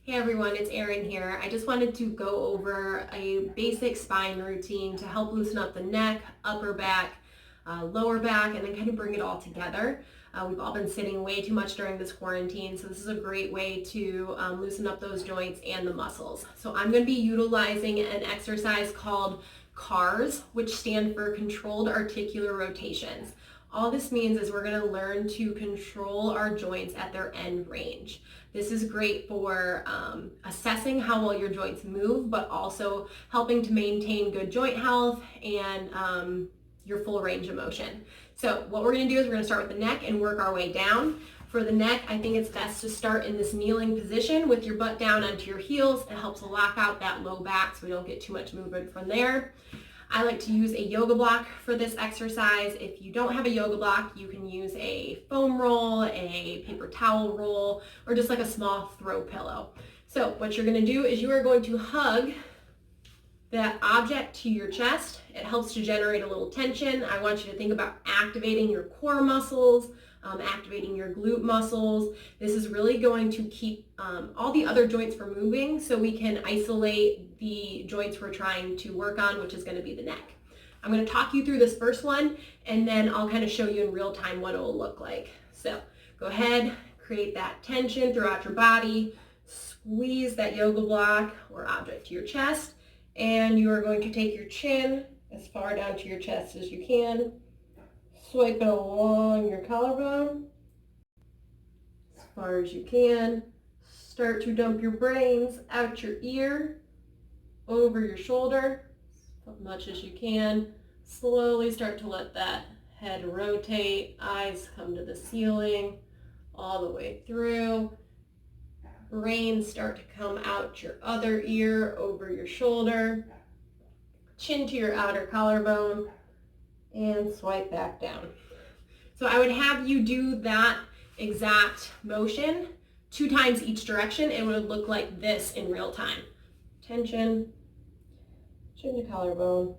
Hey everyone, it's Erin here. I just wanted to go over a basic spine routine to help loosen up the neck, upper back, lower back, and then kind of bring it all together. We've all been sitting way too much during this quarantine, so this is a great way to loosen up those joints and the muscles. So I'm going to be utilizing an exercise called CARS, which stand for Controlled Articular Rotations. All this means is we're going to learn to control our joints at their end range. This is great for assessing how well your joints move, but also helping to maintain good joint health and your full range of motion. So what we're going to do is we're going to start with the neck and work our way down. For the neck, I think it's best to start in this kneeling position with your butt down onto your heels. It helps lock out that low back so we don't get too much movement from there. I like to use a yoga block for this exercise. If you don't have a yoga block, you can use a foam roll, a paper towel roll, or just like a small throw pillow. So what you're going to do is you are going to hug that object to your chest. It helps to generate a little tension. I want you to think about activating your core muscles, activating your glute muscles. This is really going to keep all the other joints from moving so we can isolate the joints we're trying to work on, which is going to be the neck. I'm going to talk you through this first one, and then I'll kind of show you in real time what it will look like. So go ahead, create that tension throughout your body, squeeze that yoga block or object to your chest, and you are going to take your chin as far down to your chest as you can. Swipe it along your collarbone as far as you can. Start to dump your brains out your ear, over your shoulder, as much as you can. Slowly start to let that head rotate, eyes come to the ceiling, all the way through. Brains start to come out your other ear, over your shoulder, chin to your outer collarbone, and swipe back down. So I would have you do that exact motion 2 times each direction. It would look like this in real time. Tension, chin to collarbone.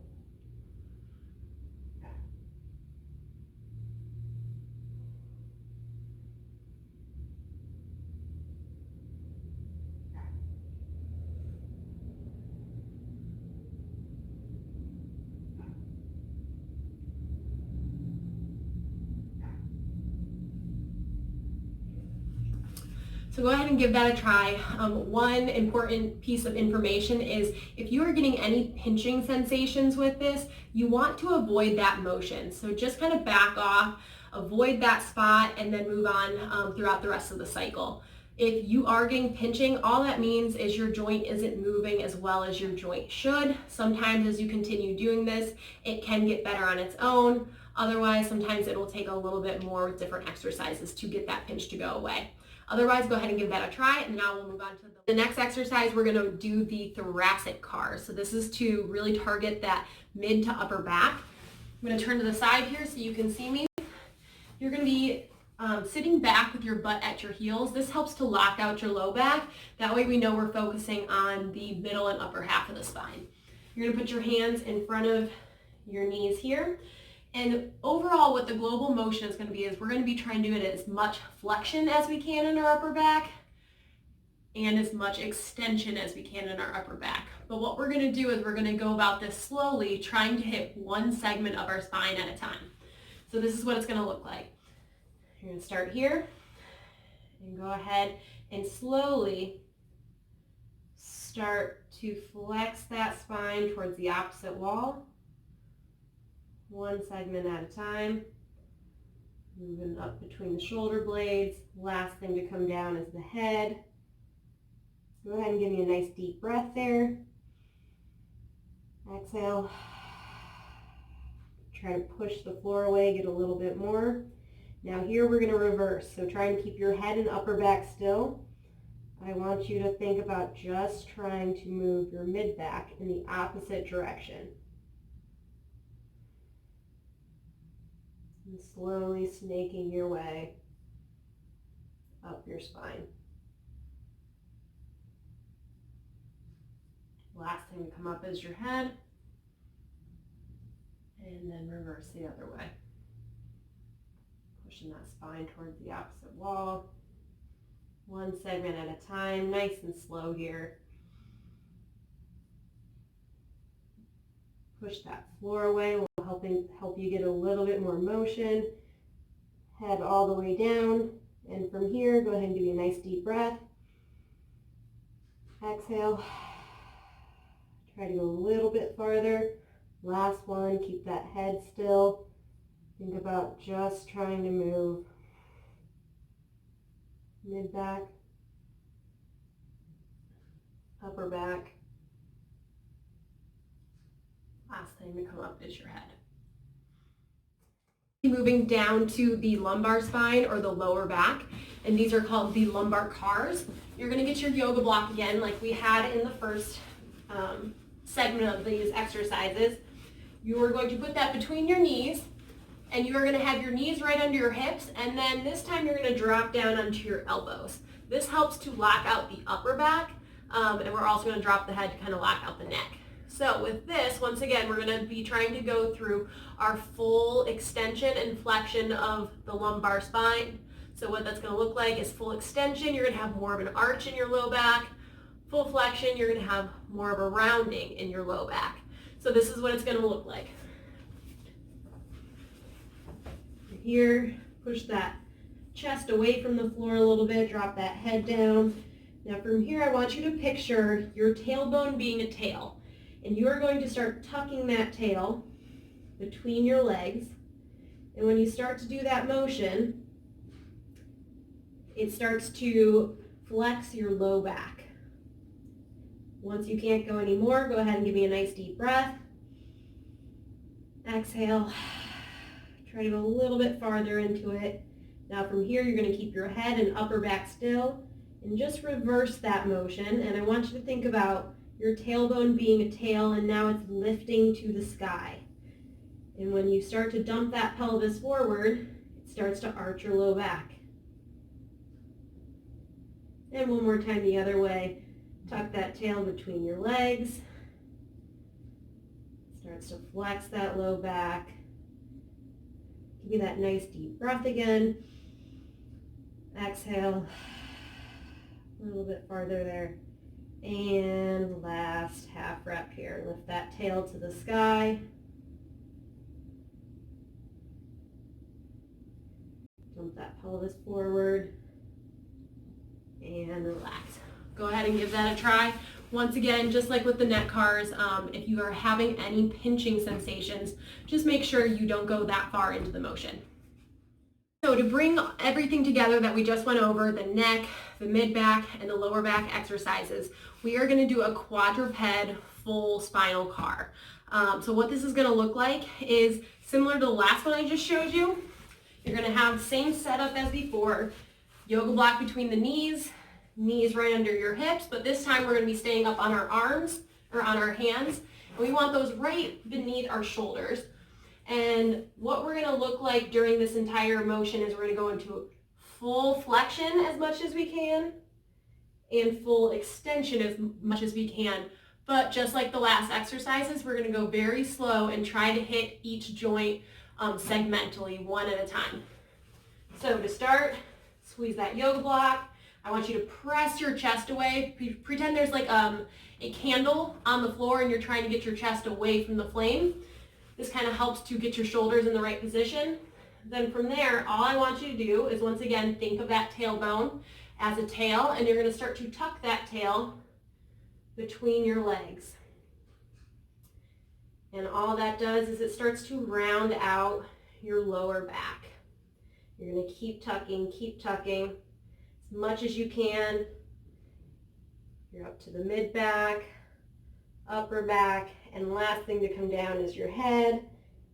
So go ahead and give that a try. One important piece of information is if you are getting any pinching sensations with this, you want to avoid that motion. So just kind of back off, avoid that spot, and then move on throughout the rest of the cycle. If you are getting pinching, all that means is your joint isn't moving as well as your joint should. Sometimes as you continue doing this, it can get better on its own. Otherwise, sometimes it will take a little bit more with different exercises to get that pinch to go away. Otherwise, go ahead and give that a try, and now we'll move on to the next exercise. We're going to do the thoracic CARS. So this is to really target that mid to upper back. I'm going to turn to the side here so you can see me. You're going to be sitting back with your butt at your heels. This helps to lock out your low back. That way we know we're focusing on the middle and upper half of the spine. You're going to put your hands in front of your knees here. And overall, what the global motion is going to be is we're going to be trying to do as much flexion as we can in our upper back and as much extension as we can in our upper back. But what we're going to do is we're going to go about this slowly, trying to hit one segment of our spine at a time. So this is what it's going to look like. You're going to start here and go ahead and slowly start to flex that spine towards the opposite wall. One segment at a time, moving up between the shoulder blades. Last thing to come down is the head. Go ahead and give me a nice deep breath there. Exhale. Try to push the floor away, get a little bit more. Now here we're going to reverse, so try and keep your head and upper back still. I want you to think about just trying to move your mid back in the opposite direction. And slowly snaking your way up your spine. Last thing to come up is your head, and then reverse the other way. Pushing that spine towards the opposite wall. One segment at a time, nice and slow here. Push that floor away, will help you get a little bit more motion. Head all the way down, and from here, go ahead and give you a nice deep breath. Exhale. Try to go a little bit farther. Last one, keep that head still. Think about just trying to move mid-back, upper back. Last thing to come up is your head. Moving down to the lumbar spine or the lower back, and these are called the lumbar cars. You're going to get your yoga block again like we had in the first segment of these exercises. You are going to put that between your knees, and you are going to have your knees right under your hips, and then this time you're going to drop down onto your elbows. This helps to lock out the upper back, and we're also going to drop the head to kind of lock out the neck. So with this, once again, we're going to be trying to go through our full extension and flexion of the lumbar spine. So what that's going to look like is full extension. You're going to have more of an arch in your low back. Full flexion, you're going to have more of a rounding in your low back. So this is what it's going to look like. Here, push that chest away from the floor a little bit, drop that head down. Now from here, I want you to picture your tailbone being a tail. And you are going to start tucking that tail between your legs. And when you start to do that motion, it starts to flex your low back. Once you can't go anymore, go ahead and give me a nice deep breath. Exhale. Try to go a little bit farther into it. Now from here, you're going to keep your head and upper back still and just reverse that motion. And I want you to think about your tailbone being a tail, and now it's lifting to the sky. And when you start to dump that pelvis forward, it starts to arch your low back. And one more time the other way. Tuck that tail between your legs. Starts to flex that low back. Give me that nice deep breath again. Exhale. A little bit farther there. And last half rep here. Lift that tail to the sky. Dump that pelvis forward. And relax. Go ahead and give that a try. Once again, just like with the neck cars, if you are having any pinching sensations, just make sure you don't go that far into the motion. So to bring everything together that we just went over, the neck, the mid-back, and the lower back exercises, we are going to do a quadruped full spinal car. So what this is going to look like is similar to the last one I just showed you. You're going to have the same setup as before, yoga block between the knees, knees right under your hips, but this time we're going to be staying up on our arms or on our hands, and we want those right beneath our shoulders. And what we're going to look like during this entire motion is we're going to go into full flexion as much as we can and full extension as much as we can. But just like the last exercises, we're going to go very slow and try to hit each joint segmentally, one at a time. So to start, squeeze that yoga block. I want you to press your chest away. Pretend there's like a candle on the floor and you're trying to get your chest away from the flame. This kind of helps to get your shoulders in the right position. Then from there, all I want you to do is once again, think of that tailbone as a tail, and you're going to start to tuck that tail between your legs. And all that does is it starts to round out your lower back. You're going to keep tucking as much as you can. You're up to the mid-back, upper back, and last thing to come down is your head.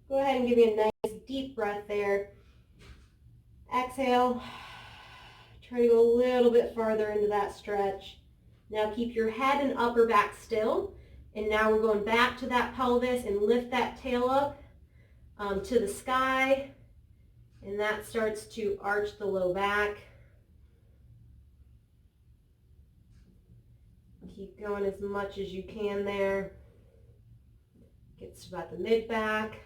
Go ahead and give me a nice deep breath there. Exhale. Try to go a little bit farther into that stretch. Now keep your head and upper back still. And now we're going back to that pelvis and lift that tail up to the sky. And that starts to arch the low back. Keep going as much as you can there. Gets to about the mid-back,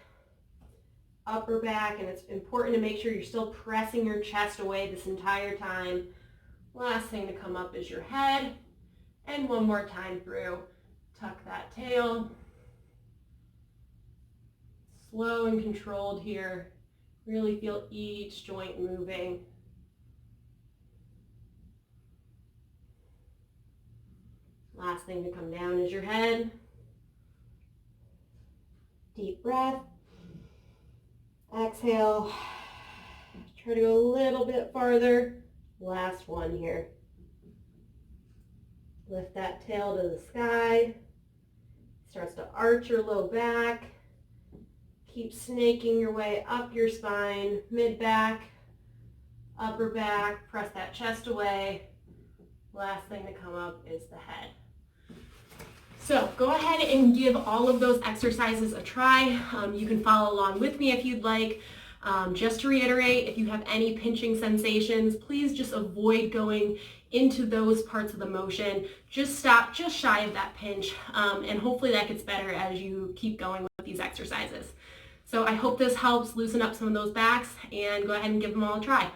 upper back, and it's important to make sure you're still pressing your chest away this entire time. Last thing to come up is your head. And one more time through. Tuck that tail. Slow and controlled here. Really feel each joint moving. Last thing to come down is your head. Deep breath. Exhale. Try to go a little bit farther. Last one here. Lift that tail to the sky. Starts to arch your low back. Keep snaking your way up your spine, mid-back, upper back. Press that chest away. Last thing to come up is the head. So go ahead and give all of those exercises a try. You can follow along with me if you'd like. Just to reiterate, if you have any pinching sensations, please just avoid going into those parts of the motion. Just stop just shy of that pinch, and hopefully that gets better as you keep going with these exercises. So I hope this helps loosen up some of those backs, and go ahead and give them all a try.